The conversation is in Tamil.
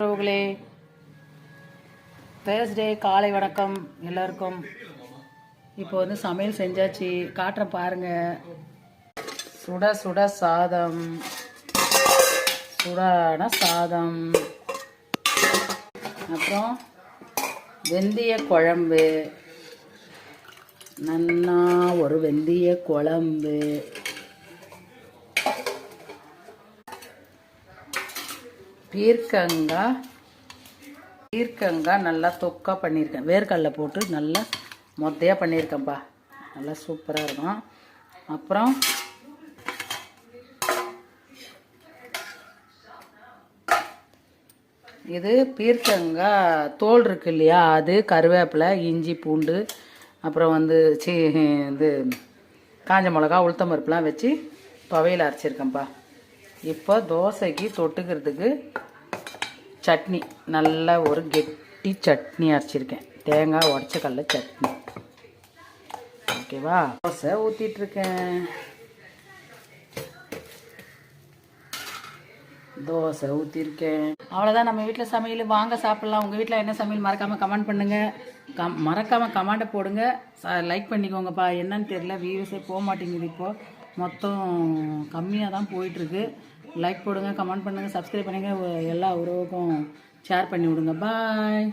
உறவுகளே, தேர்ஸ்டே காலை வணக்கம் எல்லாருக்கும். இப்போ வந்து சமையல் செஞ்சாச்சு, காட்டுறேன் பாருங்க. சுட சுட சாதம், சுடான சாதம், அப்புறம் வெந்தய குழம்பு, நன்னா ஒரு வெந்தய குழம்பு, பீர்க்கங்காய் நல்லா தொக்கா பண்ணியிருக்கேன். வேர்க்கடலை போட்டு நல்லா மொத்தையாக பண்ணியிருக்கேன்ப்பா. நல்லா சூப்பராக இருக்கும். அப்புறம் இது பீர்க்கங்காய் தோல் இருக்கு இல்லையா, அது கருவேப்பிலை, இஞ்சி, பூண்டு, அப்புறம் வந்து இது காஞ்ச மிளகா, உளுத்தம் பருப்புலாம் வச்சு துவையில் அரைச்சிருக்கேன்ப்பா. இப்போ தோசைக்கு தொட்டுக்கிறதுக்கு சட்னி, நல்ல ஒரு கெட்டி சட்னி அரைச்சிருக்கேன். தேங்காய் உடச்ச கடல சட்னி. ஓகேவா? தோசை ஊற்றிட்டுருக்கேன். தோசை ஊற்றிருக்கேன். அவ்வளோதான் நம்ம வீட்டில் சமையல். வாங்க சாப்பிட்லாம். உங்கள் வீட்டில் என்ன சமையல் மறக்காமல் கமெண்ட் பண்ணுங்கள். மறக்காமல் கமெண்ட்டை போடுங்க. லைக் பண்ணிக்கோங்கப்பா. என்னன்னு தெரியல, வியூஸே போக மாட்டேங்குது. இப்போது மொத்தம் கம்மியாக தான் போயிட்டுருக்கு. லைக் போடுங்க, கமெண்ட் பண்ணுங்கள், சப்ஸ்கிரைப் பண்ணுங்கள். எல்லா உறவுக்கும் ஷேர் பண்ணி விடுங்க. பாய்.